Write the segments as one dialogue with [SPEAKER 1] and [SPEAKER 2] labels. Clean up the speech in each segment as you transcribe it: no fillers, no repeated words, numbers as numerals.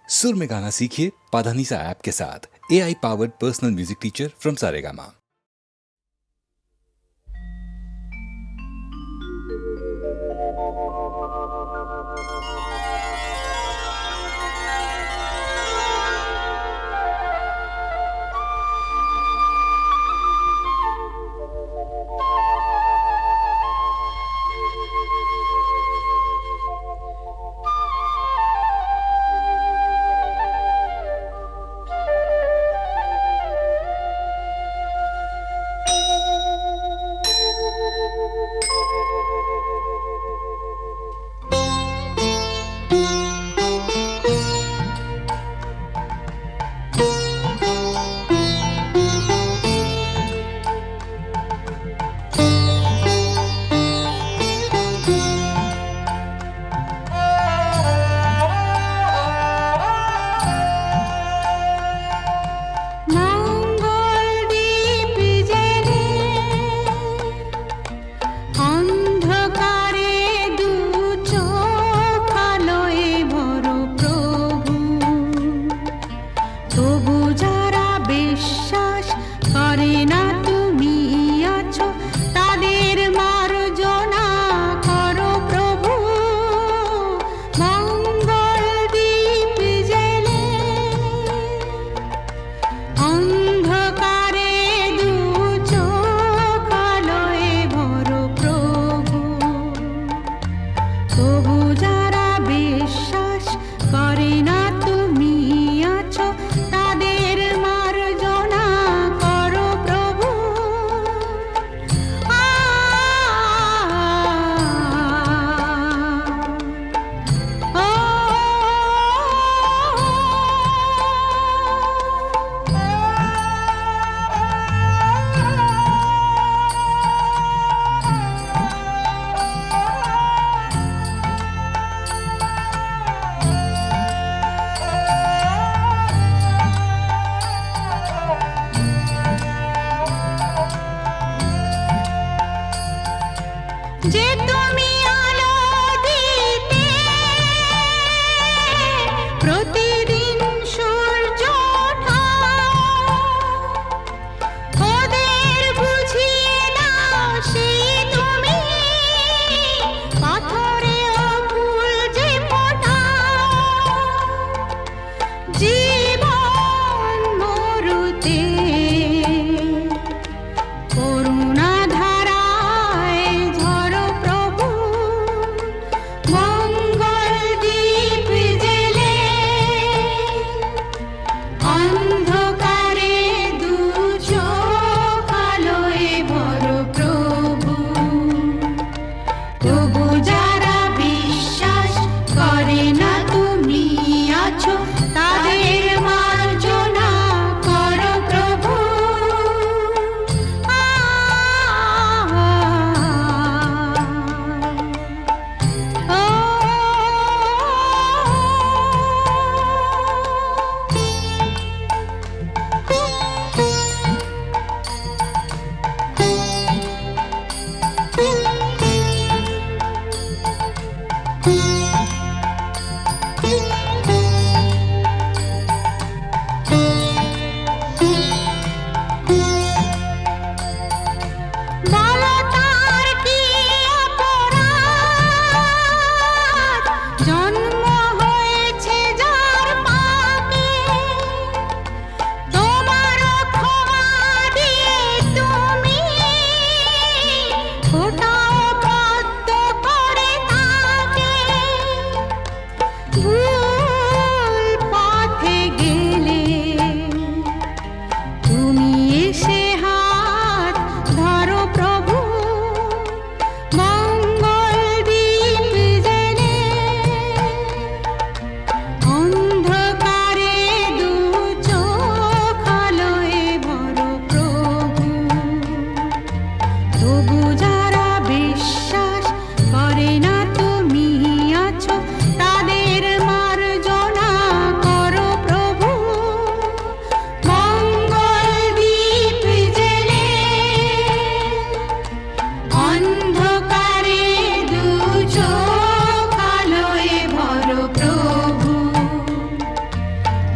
[SPEAKER 1] सुर में गाना सीखिए पाधानीसा ऐप के साथ। AI powered personal music teacher from Saregama.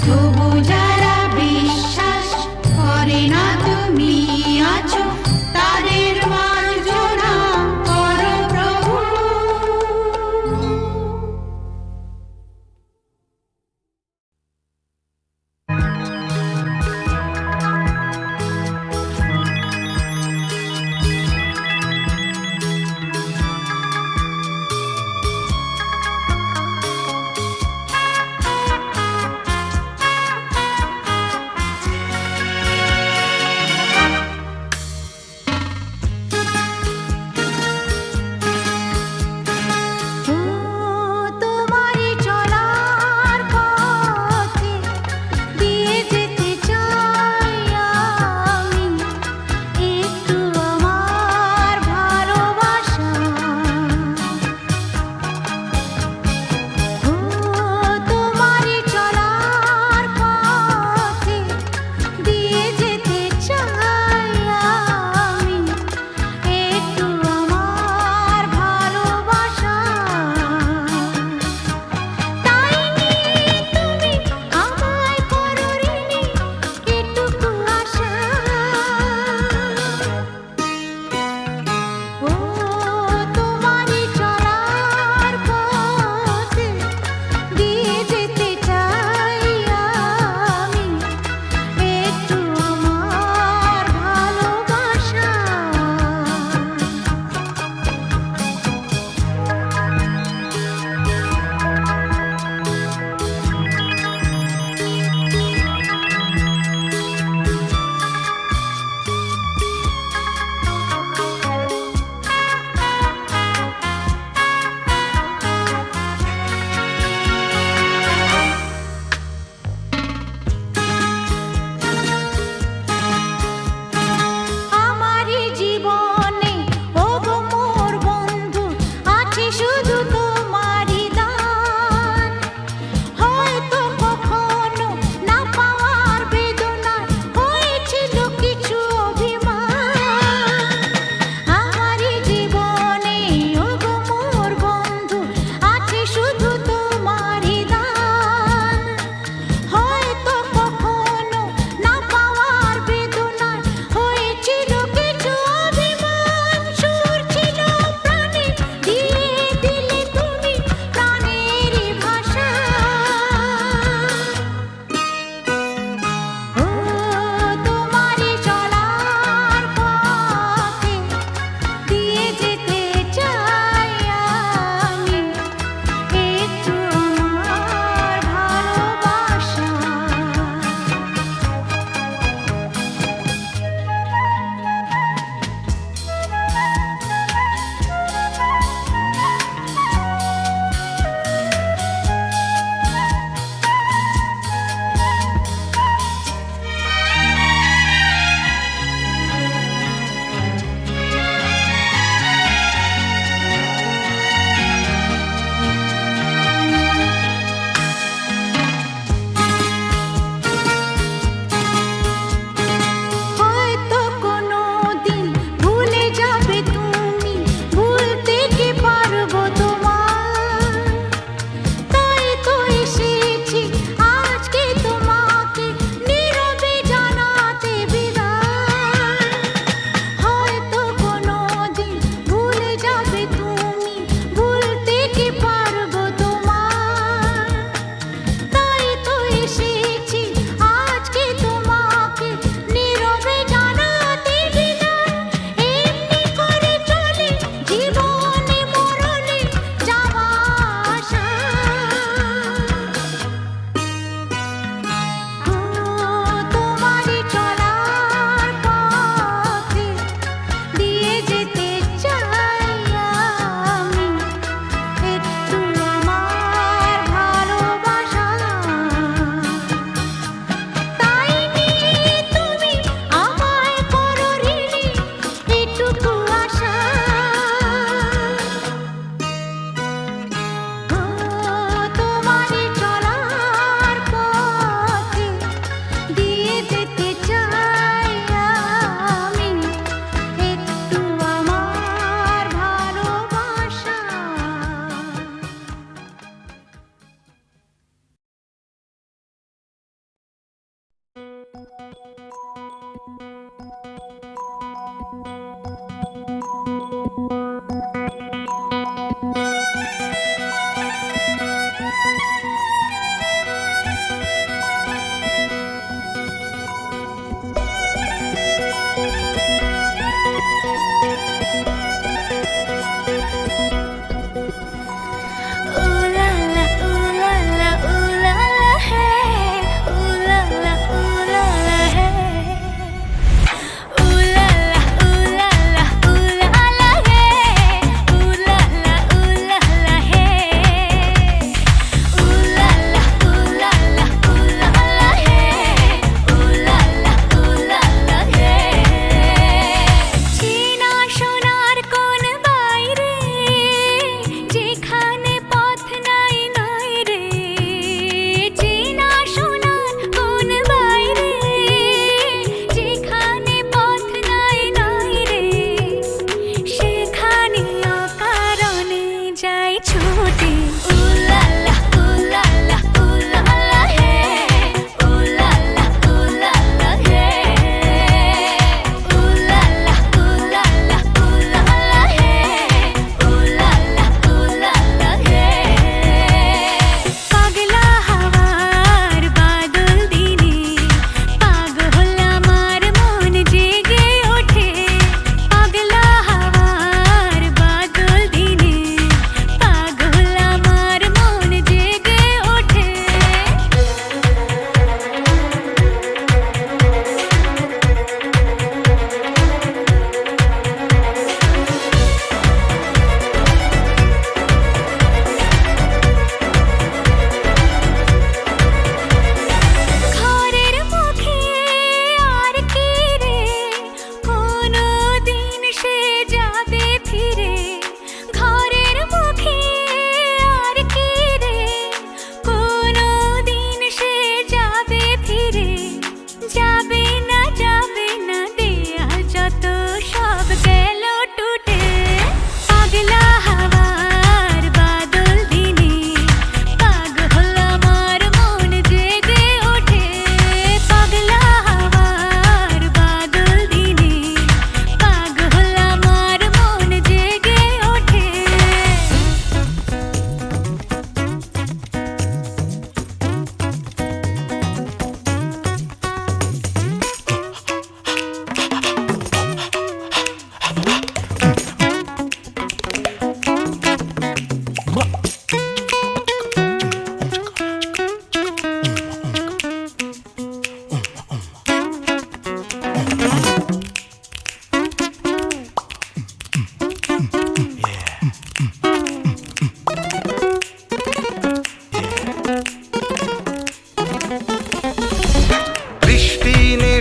[SPEAKER 2] তবু যারা বিশ্বাস করে না তুমি আছো, তাদের মার্জনা করো প্রভু।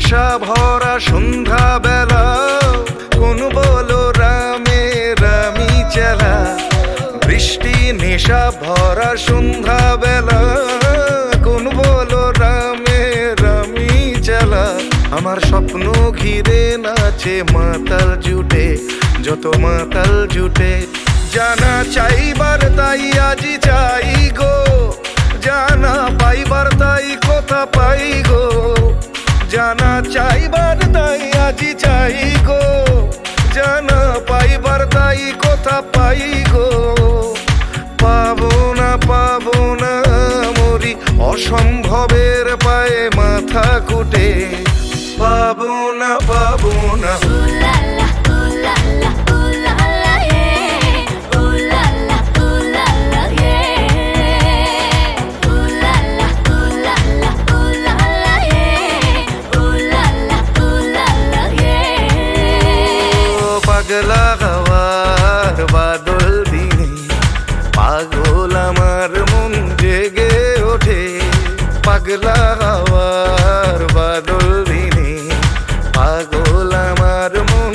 [SPEAKER 3] নেশা ভরা সন্ধ্যা বেলা কোন বলো রামে রামি চেলা বৃষ্টি নেশা ভরা সন্ধ্যা বেলা কোন বলো রামে রামি চেলা আমার স্বপ্ন ঘিরে নাচে মাতাল জুটে যত মাতাল জুটে জানা চাইবার তাই আজি চাই গো জানা পাইবার তাই কথা পাই গো জানা চাইবার তাই আজি চাই গো জানা পাইবার তাই কথা পাই গো পাবো না মরি অসম্ভবের পায়ে মাথা কুটে পাবো না পাগলা হাওয়ার বাদল দিনে পাগল আমার মন জেগে ওঠে পাগলা হাওয়ার বাদল দিনে পাগল আমার মন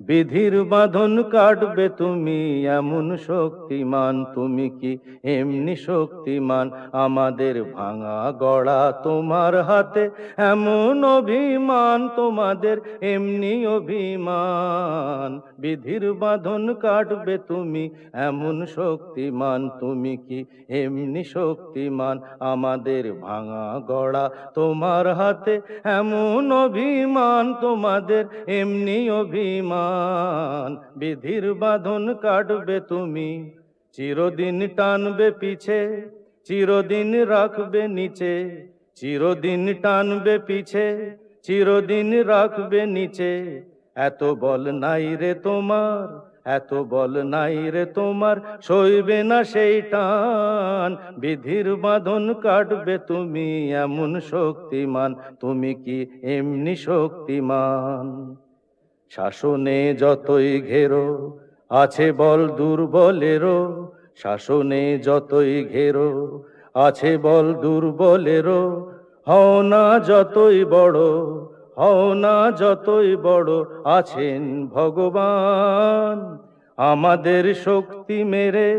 [SPEAKER 4] বিধির বাঁধন কাটবে তুমি এমন শক্তিমান, তুমি কি এমনি শক্তিমান? আমাদের ভাঙা গড়া তোমার হাতে এমন অভিমান, তোমাদের এমনি অভিমান। বিধির বাঁধন কাটবে তুমি এমন শক্তিমান, তুমি কি এমনি শক্তিমান? আমাদের ভাঙা গড়া তোমার হাতে এমন অভিমান, তোমাদের এমনি অভিমান। বিধির বাঁধন কাটবে তুমি, চিরদিন টানবে পিছে, চিরদিন রাখবে নিচে। চিরদিন টানবে পিছে, চিরদিন রাখবে নিচে। এত বল নাই রে তোমার, এত বল নাই রে তোমার, সইবে না সেই টান। বিধির বাঁধন কাটবে তুমি এমন শক্তিমান, তুমি কি এমনি শক্তিমান? শাসনে যতই ঘেরো আছে বল দুর্বলেরও, শাসনে যতই ঘেরো আছে বল দুর্বলেরও। হও না যতই বড়, হও না যতই বড়, আছেন ভগবান। আমাদের শক্তি মেরে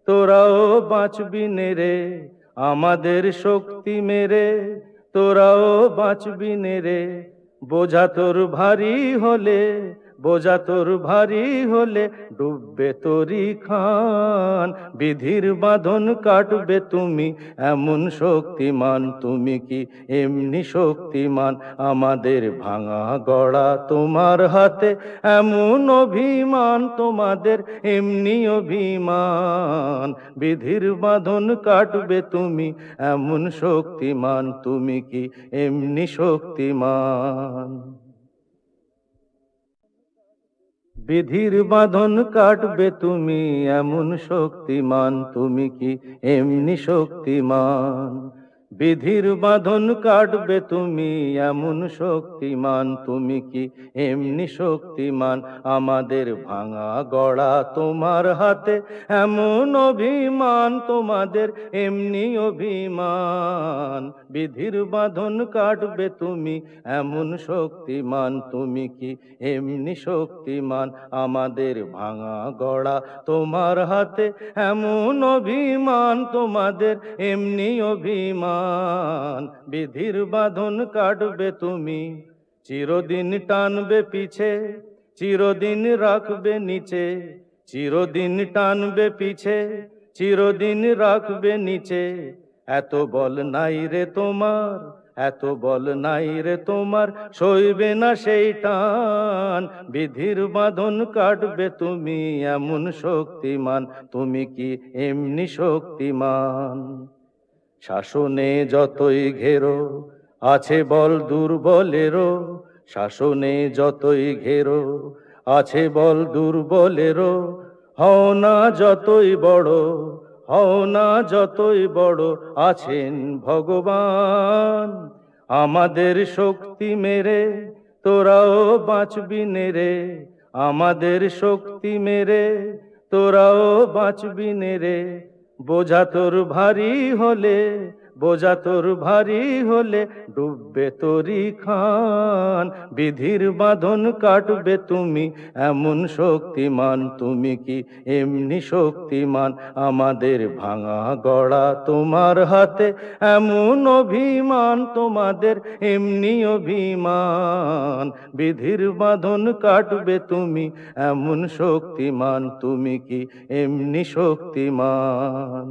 [SPEAKER 4] তোরাও বাঁচবি নেরে, আমাদের শক্তি মেরে তোরাও বাঁচবি নেরে। বোঝা তোর ভারী হলে, বোঝা তোর ভারী হলে, ডুববে তোরি খান। বিধির বাঁধন কাটবে তুমি এমন শক্তিমান, তুমি কি এমনি শক্তিমান? আমাদের ভাঙা গড়া তোমার হাতে এমন অভিমান, তোমাদের এমনি অভিমান। বিধির বাঁধন কাটবে তুমি এমন শক্তিমান, তুমি কি এমনি শক্তিমান? বিধির বাঁধন কাটবে তুমি এমন শক্তিমান, তুমি কি এমনি শক্তিমান? বিধির বাঁধন কাটবে তুমি এমন শক্তিমান, তুমি কি এমনি শক্তিমান? আমাদের ভাঙা গড়া তোমার হাতে এমন অভিমান, তোমাদের এমনি অভিমান। বিধির বাঁধন কাটবে তুমি এমন শক্তিমান, তুমি কি এমনি শক্তিমান? আমাদের ভাঙা গড়া তোমার হাতে এমন অভিমান, তোমাদের এমনি অভিমান। বিধির বাঁধন কাটবে তুমি, চিরদিন টানবে পিছে, চিরদিন রাখবে নিচে। চিরদিন টানবে পিছে, চিরদিন রাখবে নিচে। এত বল নাই রে তোমার, এত বল নাই রে তোমার, সইবে না সেই টান। বিধির বাঁধন কাটবে তুমি এমন শক্তিমান, তুমি কি এমনি শক্তিমান? শাসনে যতই ঘেরো আছে বল দুর্বলেরও, শাসনে যতই ঘেরো আছে বল দুর্বলেরও। হও না যতই বড়, হও না যতই বড়, আছেন ভগবান। আমাদের শক্তি মেরে তোরাও বাঁচবি নেরে, আমাদের শক্তি মেরে তোরাও বাঁচবি নেরে। বোঝা তোর ভারী হলে, বোঝা তোর ভারী হলে, ডুববে তোরি খান। বিধির বাঁধন কাটবে তুমি এমন শক্তিমান, তুমি কি এমনি শক্তিমান? আমাদের ভাঙা গড়া তোমার হাতে এমন অভিমান, তোমাদের এমনি অভিমান। বিধির বাঁধন কাটবে তুমি এমন শক্তিমান, তুমি কি এমনি শক্তিমান?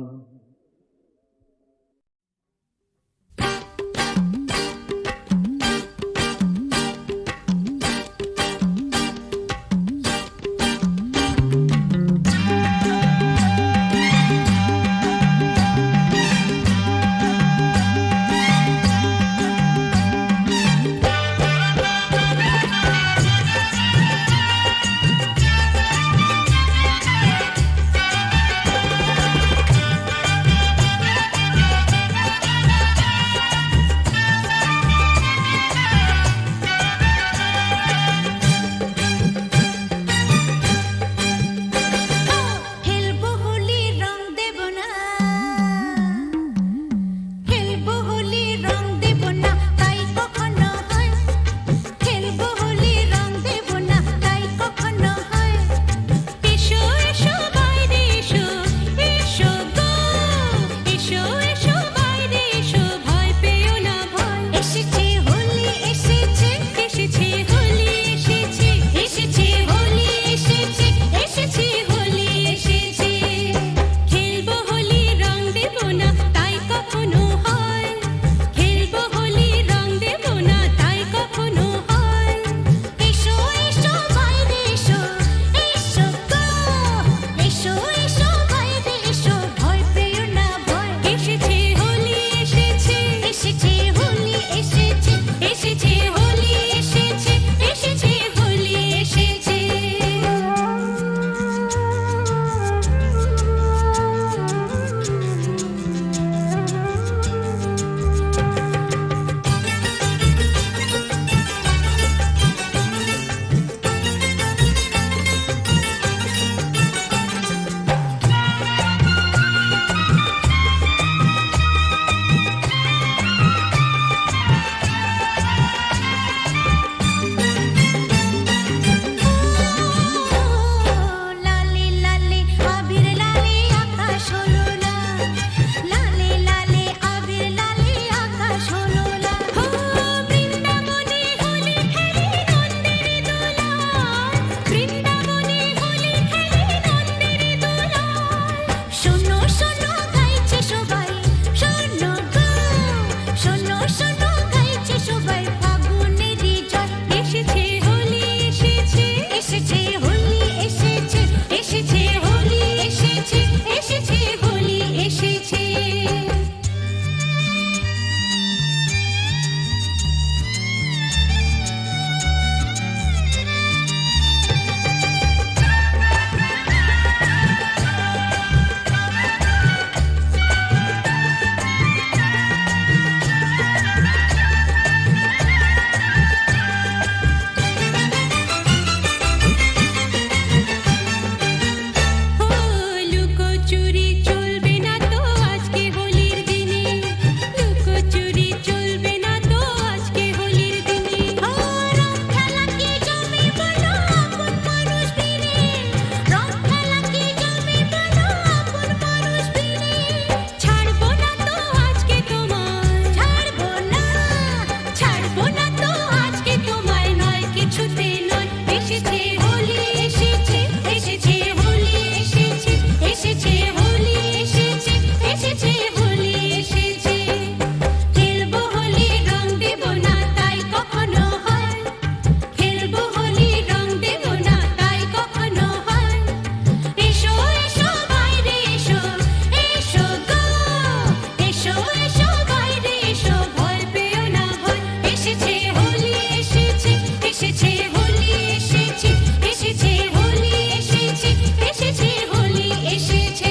[SPEAKER 2] এসেছে হোলি এসেছে এসেছে হোলি এসেছে এসেছে হোলি এসেছে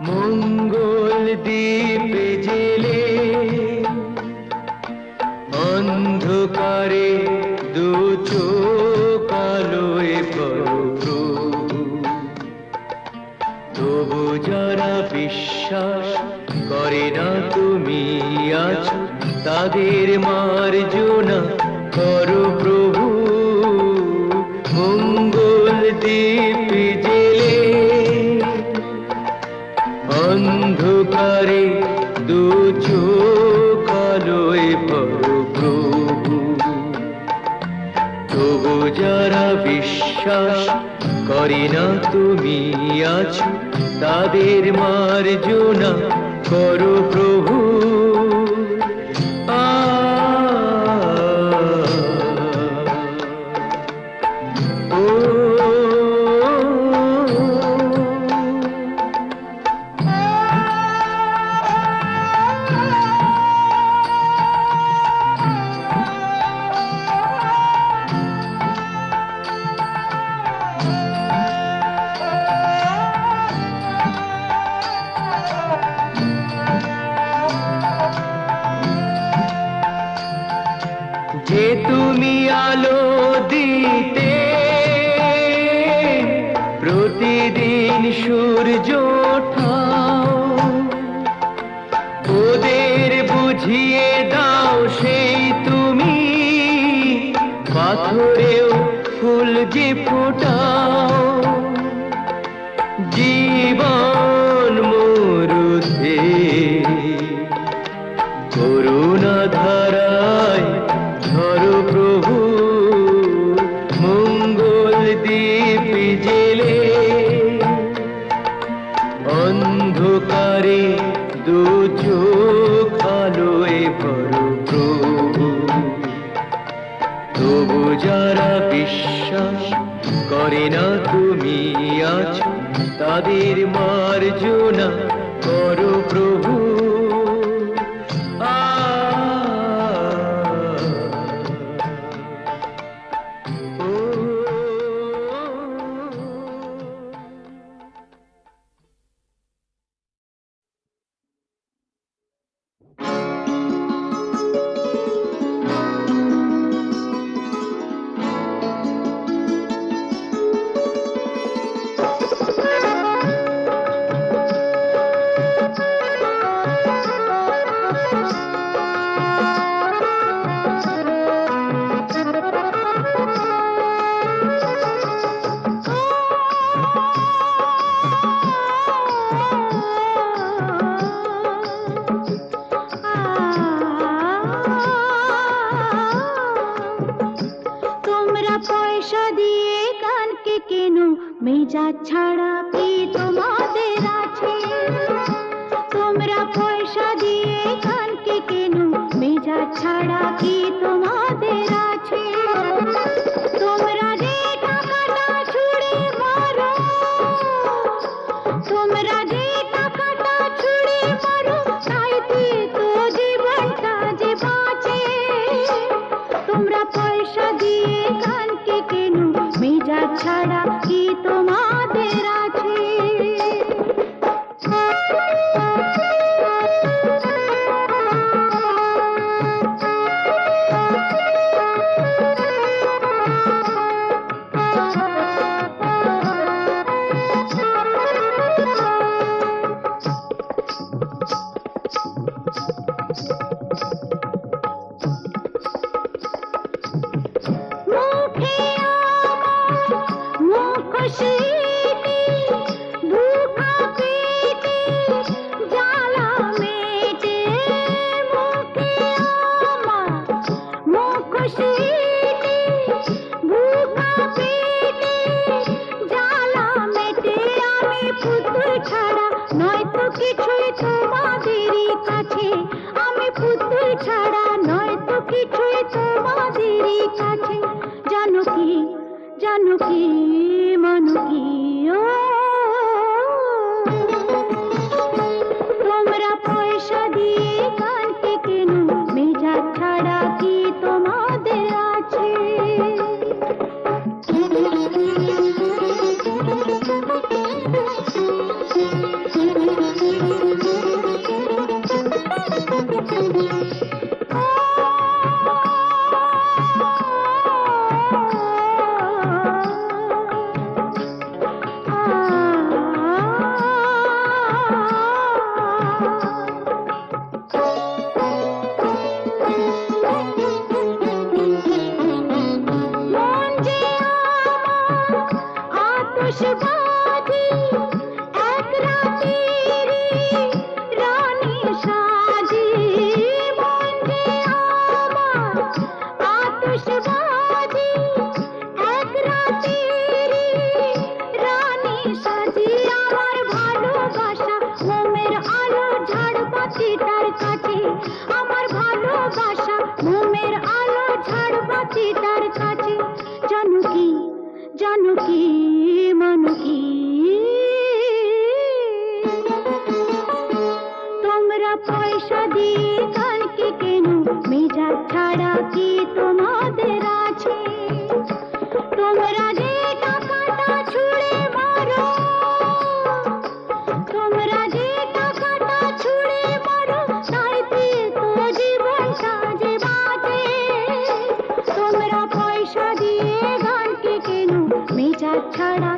[SPEAKER 4] মঙ্গল দ্বীপ জেলে অন্ধকারে দু চোখ আলোয় প্রভু তবু যারা বিশ্বাস করে না তুমি আছো তাদের মার্জনা করো প্রভু মঙ্গল দ্বীপ জেলে অন্ধকারে দু চোখ আলোয় প্রভু তবু যারা বিশ্বাস করে না তুমি আছো তাদের মার্জনা করো প্রভু যে ফোটাও জীবন মরুতে করুণা ধারায় ধরো প্রভু মঙ্গল দীপ জেলে অন্ধকারে দু চোখ আলোয় ভরো প্রভু তবু যারা বিশ্বাস করে না তুমি আছো তাদের মার্জনা করো প্রভু
[SPEAKER 2] মেজা ছাড়া কি তোমাদের আছে তোমরা পয়সা দিয়ে কানকে কেন মেজা ছাড়া কি তোমাদের আছে তোমরা যে টাকাটা ছুড়ে মারো তোমরা যে টাকাটা ছুড়ে মারো তাইতে তো জীবনটা যে বাঁচে তোমরা পয়সা দিয়ে কানকে কেন মেজা ছাড়া কি তোমাদের আছে তোমরা পয়সা দিয়ে কানকে কেন মেজা ছাড়া কি তোমাদের আছে পয়সা দিয়ে কানকে কেন মেজা ছাড়া কি তোমাদের আছে তোমরা যে টাকাটা ছুড়ে মারো তোমরা যে টাকাটা ছুড়ে মারো তাইতে তো জীবনটা যে বাঁচে তোমরা পয়সা দিয়ে কানকে কেন মেজা ছাড়া